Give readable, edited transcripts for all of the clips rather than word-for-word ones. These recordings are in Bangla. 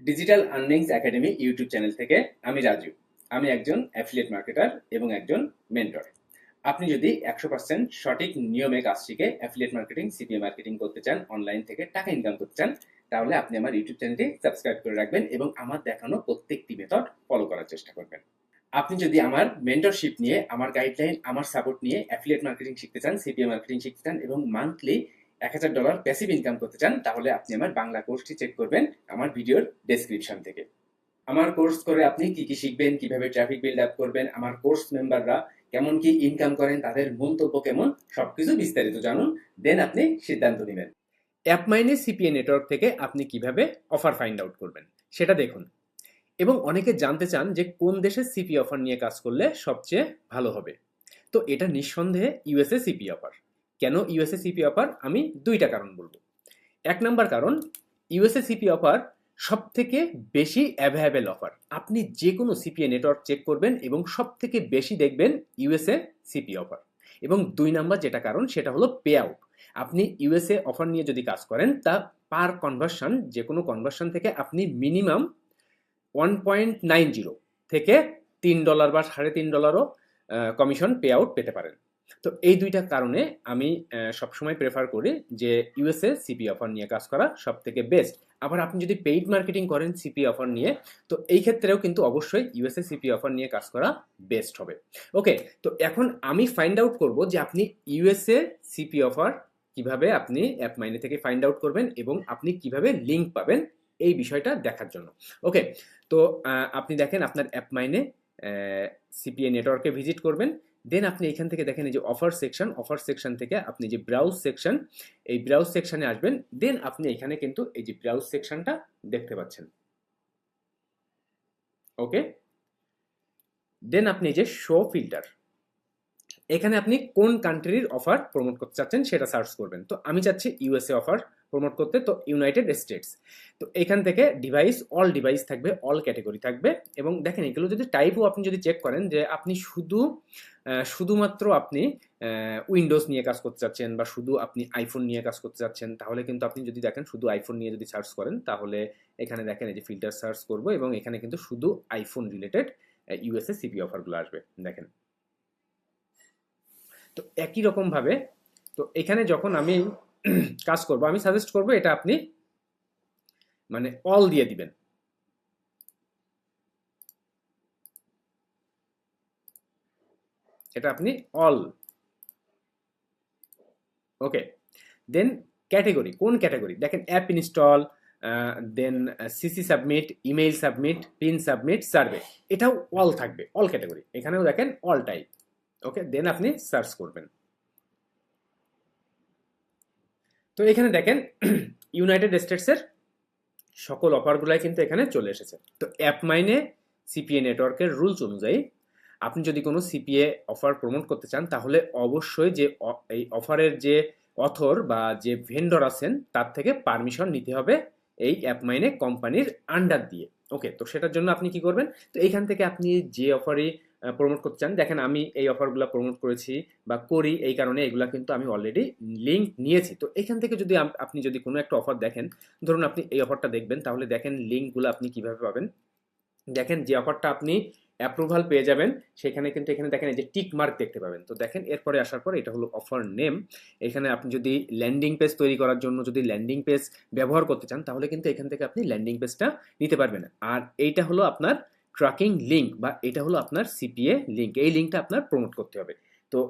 Digital earnings academy YouTube channel থেকে আমি রাজু। আমি একজন অ্যাফিলিয়েট মার্কেটার এবং একজন মেন্টর। আপনি যদি 100% সঠিক নিয়মে কাজ শিখে অ্যাফিলিয়েট মার্কেটিং, সিপিএ মার্কেটিং করতে চান, অনলাইন থেকে টাকা ইনকাম করতে চান, তাহলে আপনি আমার ইউটিউব চ্যানেলটি সাবস্ক্রাইব করে রাখবেন এবং আমার দেখানো প্রত্যেকটি মেথড ফলো করার চেষ্টা করবেন। আপনি যদি আমার মেন্টরশিপ নিয়ে, আমার গাইডলাইন, আমার সাপোর্ট নিয়ে অ্যাফিলিয়েট মার্কেটিং শিখতে চান, সিপিএ মার্কেটিং শিখতে চান এবং মান্থলি $1000 প্যাসিভ ইনকাম করতে চান, তাহলে আপনি আমার বাংলা কোর্সটি চেক করবেন আমার ভিডিওর ডেসক্রিপশন থেকে। আমার কোর্স করে আপনি কি কি শিখবেন, কিভাবে ট্রাফিক বিল্ড আপ করবেন, আমার কোর্স মেম্বাররা কেমন কি ইনকাম করেন, তাদের মন্তব্য কেমন, সবকিছু বিস্তারিত জানুন। দেন আপনি সিদ্ধান্ত নেবেন। অ্যাপমাইনে সিপিএ নেটওয়ার্ক থেকে আপনি কিভাবে অফার ফাইন্ড আউট করবেন সেটা দেখুন। এবং অনেকে জানতে চান যে কোন দেশে সিপি অফার নিয়ে কাজ করলে সবচেয়ে ভালো হবে। তো এটা নিঃসন্দেহে ইউএসএ সিপি অফার। কেন ইউএসএ সিপি অফার? আমি দুইটা কারণ বলবো। এক নাম্বার কারণ, ইউএসএ সিপি অফার সব থেকে বেশি অ্যাভেলেবেল অফার। আপনি যে কোনো সিপিএ নেটওয়ার্ক চেক করবেন এবং সব থেকে বেশি দেখবেন ইউএসএ সিপি অফার। এবং দুই নাম্বার যেটা কারণ সেটা হলো পে আউট। আপনি ইউএসএ অফার নিয়ে যদি কাজ করেন, তা পার কনভার্সন, যে কোনো কনভার্সন থেকে আপনি মিনিমাম 1.90 থেকে $3 বা $3.5 কমিশন পে আউট পেতে পারেন। তো এই দুইটা কারণে আমি সবসময় প্রেফার করি যে ইউএসএ সিপি অফার নিয়ে কাজ করা সব থেকে বেস্ট। আবার আপনি যদি পেইড মার্কেটিং করেন সিপি অফার নিয়ে, তো এই ক্ষেত্রেও কিন্তু অবশ্যই ইউএসএ সিপি অফার নিয়ে কাজ করা বেস্ট হবে। ওকে, তো এখন আমি ফাইন্ড আউট করব যে আপনি ইউএসএ সিপি অফার কিভাবে আপনি অ্যাপমাইনে থেকে ফাইন্ড আউট করবেন এবং আপনি কিভাবে লিঙ্ক পাবেন এই বিষয়টা দেখার জন্য। ওকে, তো আপনি দেখেন আপনার অ্যাপমাইনে সিপিএ নেটওয়ার্কে ভিজিট করবেন। দেন আপনি এখান থেকে দেখেন এই যে অফার সেকশন থেকে আপনি যে ব্রাউজ সেকশন, এই ব্রাউজ সেকশনে আসবেন। দেন আপনি এখানে কিন্তু এই যে ব্রাউজ সেকশনটা দেখতে পাচ্ছেন। ওকে, দেন আপনি এই যে শো ফিল্টার, এখানে আপনি কোন কান্ট্রির অফার প্রমোট করতে চাচ্ছেন সেটা সার্চ করবেন। তো আমি চাচ্ছি ইউএসএ অফার প্রমোট করতে, তো ইউনাইটেড স্টেটস। তো এখান থেকে ডিভাইস, অল ডিভাইস থাকবে, অল ক্যাটেগরি থাকবে। এবং দেখেন এগুলো যদি টাইপও আপনি যদি চেক করেন যে আপনি শুধুমাত্র আপনি উইন্ডোজ নিয়ে কাজ করতে চাচ্ছেন বা শুধু আপনি আইফোন নিয়ে কাজ করতে চাচ্ছেন, তাহলে কিন্তু আপনি যদি দেখেন শুধু আইফোন নিয়ে যদি সার্চ করেন, তাহলে এখানে দেখেন এই যে ফিল্টার সার্চ করবো এবং এখানে কিন্তু শুধু আইফোন রিলেটেড ইউএসএ সিপি অফারগুলো আসবে। দেখেন, তো একই রকম ভাবে, তো এখানে যখন আমি কাজ করব, আমি সাজেস্ট করব এটা আপনি মানে অল দিয়ে দিবেন। এটা আপনি অল। ওকে, দেন ক্যাটেগরি, কোন ক্যাটেগরি? দেখেন অ্যাপ ইনস্টল, দেন CC submit, email submit, pin submit, survey, এটাও অল থাকবে, অল ক্যাটেগরি। এখানেও দেখেন অল টাইপ। ওকে, দেন আপনি সার্চ করবেন। তো এখানে দেখেন ইউনাইটেড স্টেটসের সকল অফারগুলাই কিন্তু এখানে চলে এসেছে। তো অ্যাপমাইনে সিপিএ নেটওয়ার্কের রুলস অনুযায়ী আপনি যদি কোনো সিপিএ অফার প্রমোট করতে চান, তাহলে অবশ্যই যে এই অফারের যে অথর বা যে ভেন্ডর আছেন তার থেকে পারমিশন নিতে হবে এই অ্যাপমাইনে কোম্পানির আন্ডার দিয়ে। ওকে, তো সেটার জন্য আপনি কি করবেন? তো এইখান থেকে আপনি যে অফারই প্রমোট করতে চান, দেখেন আমি এই অফারগুলো প্রমোট করেছি বা করি, এই কারণে এগুলা কিন্তু আমি অলরেডি লিঙ্ক নিয়েছি। তো এখান থেকে যদি আপনি যদি কোনো একটা অফার দেখেন, ধরুন আপনি এই অফারটা দেখবেন, তাহলে দেখেন লিঙ্কগুলো আপনি কিভাবে পাবেন। দেখেন যে অফারটা আপনি অ্যাপ্রুভাল পেয়ে যাবেন, সেখানে কিন্তু এখানে দেখেন এই যে টিক মার্ক দেখতে পাবেন। তো দেখেন এরপরে আসার পর এটা হলো অফার নেম। এখানে আপনি যদি ল্যান্ডিং পেজ তৈরি করার জন্য যদি ল্যান্ডিং পেজ ব্যবহার করতে চান, তাহলে কিন্তু এখান থেকে আপনি ল্যান্ডিং পেজটা নিতে পারবেন। আর এইটা হলো আপনার ট্র্যাকিং লিঙ্ক বা এটা হলো আপনার সিপিএ লিঙ্ক, এই লিঙ্কটা আপনার প্রমোট করতে হবে। তো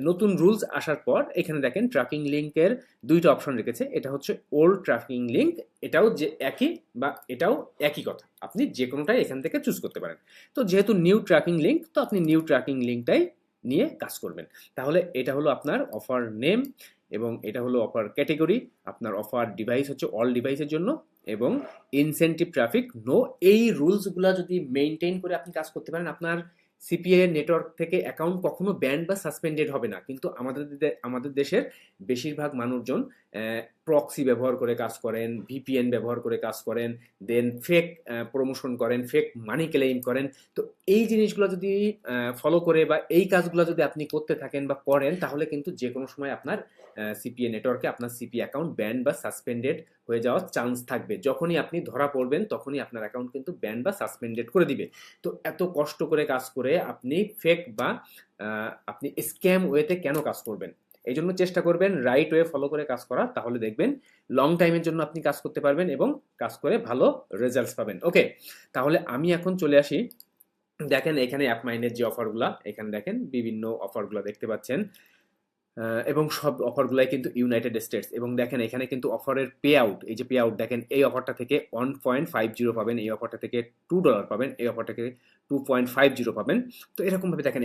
নতুন রুলস আসার পর এখানে দেখেন ট্র্যাকিং লিঙ্কের দুইটা অপশন রেখেছে। এটা হচ্ছে ওল্ড ট্র্যাকিং লিঙ্ক, এটাও যে একই বা এটাও একই কথা, আপনি যে কোনোটাই এখান থেকে চুজ করতে পারেন। তো যেহেতু নিউ ট্র্যাকিং লিঙ্ক, তো আপনি নিউ ট্র্যাকিং লিঙ্কটাই নিয়ে কাজ করবেন। তাহলে এটা হলো আপনার অফার নেম এবং এটা হলো অফার ক্যাটেগরি। আপনার অফার ডিভাইস হচ্ছে অল ডিভাইসের জন্য এবং ইনসেন্টিভ ট্রাফিক নো। এই রুলসগুলো যদি মেনটেন করে আপনি কাজ করতে পারেন, আপনার সিপিএ নেটওয়ার্ক থেকে অ্যাকাউন্ট কখনো ব্যান বা সাসপেন্ডেড হবে না। কিন্তু আমাদের দেশের বেশিরভাগ মানুষজন প্রক্সি ব্যবহার করে কাজ করেন, ভিপিএন ব্যবহার করে কাজ করেন, দেন ফেক প্রমোশন করেন, ফেক মানি ক্লেইম করেন। তো এই জিনিসগুলো যদি ফলো করে বা এই কাজগুলো যদি আপনি করতে থাকেন বা করেন, তাহলে কিন্তু যে কোনো সময় আপনার সিপিএ নেটওয়ার্কে আপনার সিপিএ অ্যাকাউন্ট ব্যান বা সাসপেন্ডেড হয়ে যাওয়ার চান্স থাকবে। যখনই আপনি ধরা পড়বেন তখনই আপনার অ্যাকাউন্ট কিন্তু ব্যান বা সাসপেন্ডেড করে দিবে। তো এত কষ্ট করে কাজ করে আপনি ফেক বা আপনি স্ক্যাম ওয়েতে কেন কাজ করবেন? এই জন্য চেষ্টা করবেন রাইট ওয়ে ফলো করে কাজ করা, তাহলে দেখবেন লং টাইমের জন্য আপনি কাজ করতে পারবেন এবং কাজ করে ভালো রেজাল্টস পাবেন। ওকে, তাহলে আমি এখন চলে আসি। দেখেন এখানে অ্যাপমাইন্ডের যে অফারগুলা, এখানে দেখেন বিভিন্ন অফারগুলো দেখতে পাচ্ছেন, এবং সব অফারগুলাই কিন্তু ইউনাইটেড স্টেটস। এবং দেখেন এখানে কিন্তু অফারের পে আউট, এই যে পে আউট দেখেন, এই অফারটা থেকে 1.50 পাবেন, এই অফারটা থেকে $2 পাবেন, এই অফারটা থেকে 2.50 পাবেন। তো এরকমভাবে দেখেন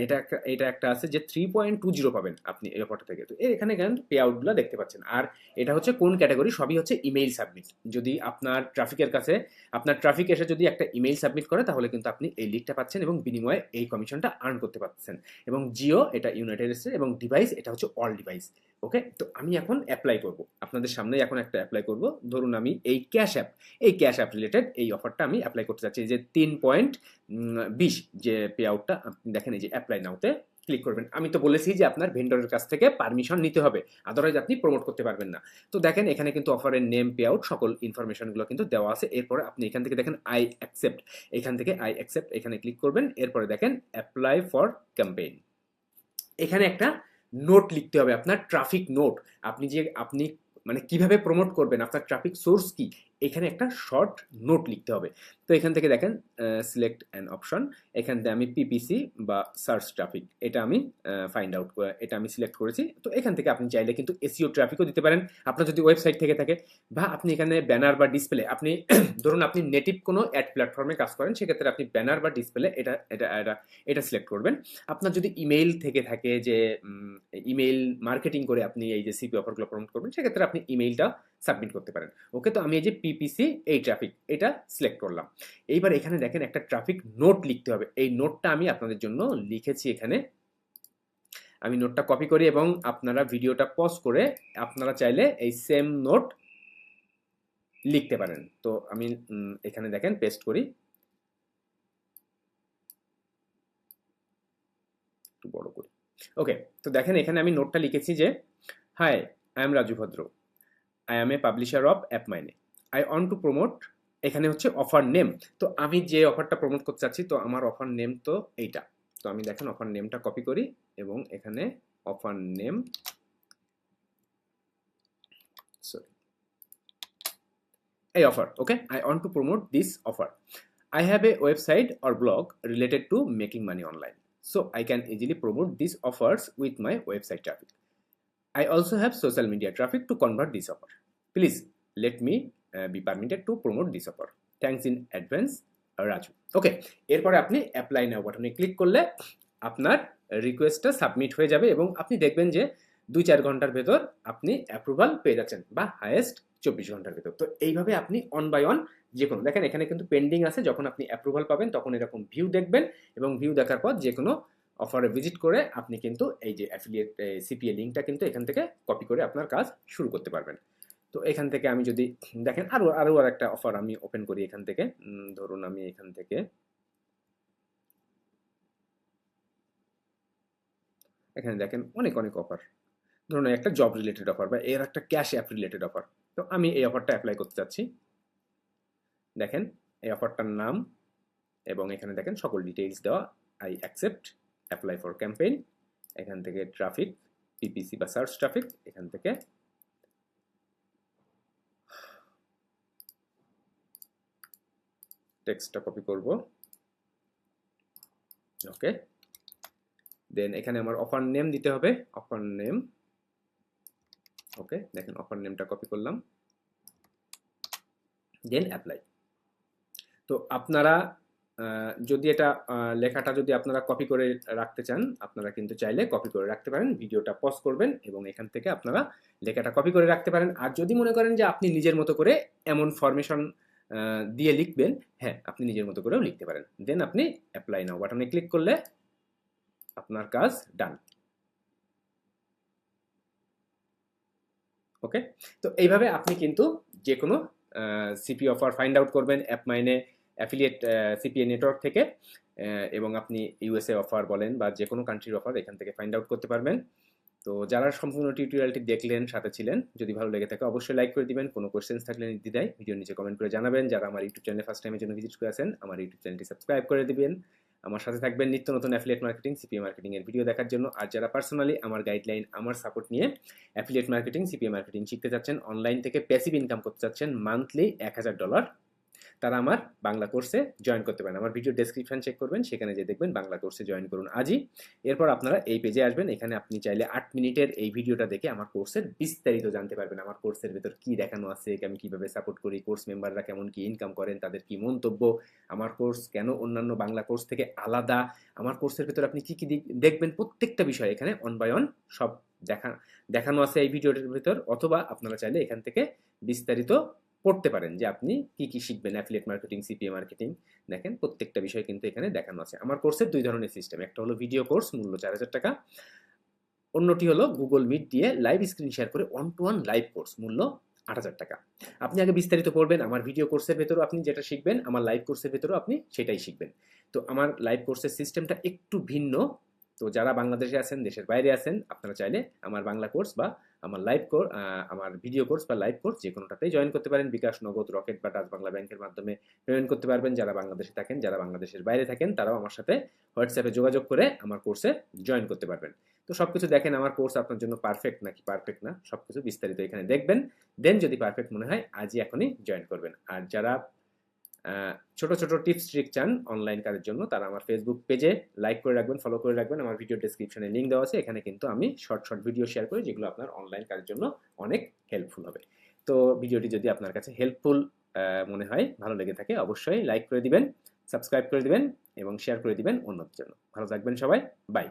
এটা একটা আছে যে 3.20 পাবেন আপনি এই অফারটা থেকে। তো এখানে কিন্তু পে আউটগুলো দেখতে পাচ্ছেন। আর এটা হচ্ছে কোন ক্যাটাগরি, সবই হচ্ছে ইমেইল সাবমিট। যদি আপনার ট্রাফিকের কাছে আপনার ট্রাফিক এসে যদি একটা ইমেইল সাবমিট করে, তাহলে কিন্তু আপনি এই লিডটা পাচ্ছেন এবং বিনিময়ে এই কমিশনটা আর্ন করতে পারছেন। এবং জিও এটা ইউনাইটেড স্টেটস, এবং ডিভাইস এটা হচ্ছে অল ডিভাইস। ওকে, তো আমি এখন অ্যাপ্লাই করব, আপনাদের সামনে এখন একটা অ্যাপ্লাই করব। ধরুন আমি এই ক্যাশ অ্যাপ রিলেটেড এই অফারটা আমি অ্যাপ্লাই করতে চাচ্ছি। এই যে 3.20 যে পে আউটটা, আপনি দেখেন এই যে অ্যাপ্লাই নাওতে ক্লিক করবেন। আমি তো বলেছি যে আপনার ভেন্ডরের কাছ থেকে পারমিশন নিতে হবে, আদারওয়াইজ আপনি প্রমোট করতে পারবেন না। তো দেখেন এখানে কিন্তু অফারের নেম, পে আউট, সকল ইনফরমেশনগুলো কিন্তু দেওয়া আছে। এরপরে আপনি এখান থেকে দেখেন আই অ্যাকসেপ্ট, এখান থেকে আই অ্যাকসেপ্ট এখানে ক্লিক করবেন। এরপরে দেখেন অ্যাপ্লাই ফর ক্যাম্পেইন, এখানে একটা নোট লিখতে হবে, আপনার ট্রাফিক নোট। আপনি মানে কিভাবে প্রমোট করবেন, আপনার ট্রাফিক সোর্স কি, এখানে একটা শর্ট নোট লিখতে হবে। তো এখান থেকে দেখেন সিলেক্ট অ্যান অপশন, এখান থেকে আমি পিপিসি বা সার্চ ট্রাফিক এটা আমি ফাইন্ড আউট এটা আমি সিলেক্ট করেছি। তো এখান থেকে আপনি চাইলে কিন্তু এসইও ট্রাফিকও দিতে পারেন আপনার যদি ওয়েবসাইট থেকে থাকে, বা আপনি এখানে ব্যানার বা ডিসপ্লে, আপনি ধরুন আপনি নেটিভ কোনো অ্যাড প্ল্যাটফর্মে কাজ করেন, সেক্ষেত্রে আপনি ব্যানার বা ডিসপ্লে এটা এটা এটা এটা সিলেক্ট করবেন। আপনার যদি ইমেইল থেকে থাকে যে ইমেইল মার্কেটিং করে আপনি এই যে সিপি অফারগুলো প্রমোট করবেন, সেক্ষেত্রে আপনি ইমেইলটা সাবমিট করতে পারেন। ওকে, তো আমি এই যে পিপিসি এই ট্রাফিক এটা সিলেক্ট করলাম। এইবার এখানে দেখেন একটা ট্রাফিক নোট লিখতে হবে। এই নোটটা আমি আপনাদের জন্য লিখেছি এখানে, আমি নোটটা কপি করি এবং আপনারা ভিডিওটা পজ করে আপনারা চাইলে এই সেম নোট লিখতে পারেন। তো আমি এখানে দেখেন পেস্ট করি, একটু বড় করি। ওকে, তো দেখেন এখানে আমি নোটটা লিখেছি যে high, I am Raju Bhadra, I am a publisher of অ্যাপমাইনে, আই ওয়ান্ট টু প্রমোট, এখানে হচ্ছে অফার নেম। তো আমি যে অফারটা প্রমোট করতে চাচ্ছি, তো আমার অফার নেম তো এইটা। তো আমি দেখেন অফার নেমটা কপি করি এবং এখানে অফার নেম, সরি, এই offer. Okay, I want to promote this offer, I have a website or blog related to making money online, so I can easily promote these offers with my website traffic. I also have social media traffic to convert this offer. Please let me be permitted to promote this offer. Thanks in advance, Raju. ওকে, এরপরে আপনি অ্যাপ্লাই নাও বাটনে ক্লিক করলে আপনার রিকোয়েস্টটা সাবমিট হয়ে যাবে এবং আপনি দেখবেন যে 2-4 ঘন্টার ভেতর আপনি অ্যাপ্রুভাল পেয়ে যাচ্ছেন, বা হাইয়েস্ট 24 ঘন্টার ভেতর। তো এইভাবে আপনি অন বাই অন যে কোনো, দেখেন এখানে কিন্তু পেন্ডিং আছে, যখন আপনি অ্যাপ্রুভাল পাবেন তখন এরকম ভিউ দেখবেন এবং ভিউ দেখার পর যে কোনো অফারে ভিজিট করে আপনি কিন্তু এই যে অ্যাফিলিয়েট সিপিএ লিঙ্কটা কিন্তু এখান থেকে কপি করে আপনার কাজ শুরু করতে পারবেন। তো এখান থেকে আমি যদি দেখেন আরো একটা অফার আমি ওপেন করি এখান থেকে, ধরুন আমি এখান থেকে এখানে দেখেন অনেক অফার, ধরুন একটা জব রিলেটেড অফার বা এর একটা ক্যাশ অ্যাপ রিলেটেড অফার। তো আমি এই অফারটা অ্যাপ্লাই করতে চাচ্ছি। দেখেন এই অফারটার নাম এবং এখানে দেখেন সকল ডিটেইলস দেওয়া, I accept, apply for campaign, এখান থেকে ট্রাফিক, পিপিসি বা সার্চ ট্রাফিক, এখান থেকে টেক্সটটা কপি করব। ওকে, দেন এখানে আমার অফার নেম দিতে হবে, অফার নেম। ওকে, দেখেন অফার নেমটা কপি করলাম, দেন অ্যাপ্লাই। তো আপনারা যদি এটা লেখাটা যদি আপনারা কপি করে রাখতে চান, আপনারা কিন্তু চাইলে কপি করে রাখতে পারেন, ভিডিওটা পজ করবেন এবং এখান থেকে আপনারা লেখাটা কপি করে রাখতে পারেন। আর যদি মনে করেন যে আপনি নিজের মতো করে এমন ফরমেশন দিয়ে লিখবেন, হ্যাঁ আপনি নিজের মতো করেও লিখতে পারেন। দেন আপনি অ্যাপ্লাই নাও বাটনে ক্লিক করলে আপনার কাজ ডান। ওকে, তো এইভাবে আপনি কিন্তু যে কোনো সিপি অফার ফাইন্ড আউট করবেন অ্যাপ মাইনে অ্যাফিলিয়েট সিপিএ নেটওয়ার্ক থেকে, এবং আপনি ইউএসএ অফার বলেন বা যে কোনো কান্ট্রির অফার এখান থেকে ফাইন্ড আউট করতে পারবেন। তো যারা সম্পূর্ণ টিউটোরিয়ালটি দেখলেন, সাথে ছিলেন, যদি ভালো লেগে থাকে অবশ্যই লাইক করে দিবেন। কোনো কোয়েশ্চেন্স থাকলে নির্দ্বিধায় ভিডিওর নিচে কমেন্ট করে জানাবেন। যারা আমার ইউটিউব চ্যানেলে ফার্স্ট টাইমের জন্য ভিজিট করে আছেন, আমার ইউটিউব চ্যানেলটি সাবস্ক্রাইব করে দিবেন। আমার সাথে থাকবেন নিত্য নতুন অ্যাফিলিয়েট মার্কেটিং, সিপিএ মার্কেটিং এর ভিডিও দেখার জন্য। আর যারা পার্সোনালি আমার গাইডলাইন, আমার সাপোর্ট নিয়ে অ্যাফিলিয়েট মার্কেটিং, সিপিএ মার্কেটিং শিখতে চাচ্ছেন, অনলাইন থেকে প্যাসিভ ইনকাম করতে চাচ্ছেন মান্থলি $1000, তারা আমার বাংলা কোর্সে জয়েন করতে পারেন। আমার ভিডিও ডেসক্রিপশন চেক করবেন, সেখানে যে দেখবেন বাংলা কোর্সে জয়েন করুন আজই। এরপর আপনারা এই পেজে আসবেন, এখানে আপনি চাইলে 8 মিনিটের এই ভিডিওটা দেখে আমার কোর্সের বিস্তারিত জানতে পারবেন। আমার কোর্সের ভেতর কি দেখানো আছে, আমি কিভাবে সাপোর্ট করি, কোর্স মেম্বাররা কেমন কি ইনকাম করেন, তাদের কি মন্তব্য, আমার কোর্স কেন অন্যান্য বাংলা কোর্স থেকে আলাদা, আমার কোর্সের ভেতর আপনি কি কি দেখবেন, প্রত্যেকটা বিষয় এখানে অন বাই অন সব দেখানো আছে এই ভিডিওটার ভেতর। অথবা আপনারা চাইলে এখান থেকে বিস্তারিত পড়তে পারেন যে আপনি কি কি শিখবেন অ্যাফিলিয়েট মার্কেটিং, সিপিএ মার্কেটিং। দেখেন প্রত্যেকটা বিষয় কিন্তু এখানে দেখানো আছে। আমার কোর্সের 2 ধরনের সিস্টেম, একটা হলো ভিডিও কোর্স মূল্য $4000, অন্যটি হলো গুগল মিট দিয়ে লাইভ স্ক্রিন শেয়ার করে 1-to-1 লাইভ কোর্স মূল্য $8000। আপনি আগে বিস্তারিত পড়বেন, আমার ভিডিও কোর্সের ভেতরেও আপনি যেটা শিখবেন, আমার লাইভ কোর্সের ভেতরেও আপনি সেটাই শিখবেন। তো আমার লাইভ কোর্সের সিস্টেমটা একটু ভিন্ন। তো যারা বাংলাদেশে আছেন, দেশের বাইরে আছেন, আপনারা চাইলে আমার বাংলা কোর্স বা আমার আমার ভিডিও কোর্স বা লাইভ কোর্স যে কোনোটাতেই জয়েন করতে পারেন। বিকাশ, নগদ, রকেট বা ডাচ বাংলা ব্যাংকের মাধ্যমে পেমেন্ট করতে পারবেন। যারা বাংলাদেশে থাকেন, যারা বাংলাদেশের বাইরে থাকেন, তারাও আমার সাথে হোয়াটসঅ্যাপে যোগাযোগ করে আমার কোর্সে জয়েন করতে পারবেন। তো সবকিছু দেখেন আমার কোর্স আপনার জন্য পারফেক্ট নাকি পারফেক্ট না, সবকিছু বিস্তারিত এখানে দেখবেন। দেন যদি পারফেক্ট মনে হয় আজই এখনই জয়েন করবেন। আর যারা ছোট ছোট টিপস ট্রিক চান অনলাইন কাজের জন্য, তারা আমার ফেসবুক পেজে লাইক করে রাখবেন, ফলো করে রাখবেন। আমার ভিডিও ডেসক্রিপশনে লিঙ্ক দেওয়া আছে, এখানে কিন্তু আমি শর্ট শর্ট ভিডিও শেয়ার করি যেগুলো আপনার অনলাইন কাজের জন্য অনেক হেল্পফুল হবে। তো ভিডিওটি যদি আপনার কাছে হেল্পফুল মনে হয়, ভালো লেগে থাকে, অবশ্যই লাইক করে দিবেন, সাবস্ক্রাইব করে দিবেন এবং শেয়ার করে দিবেন অন্যদের জন্য। ভালো থাকবেন সবাই, বাই।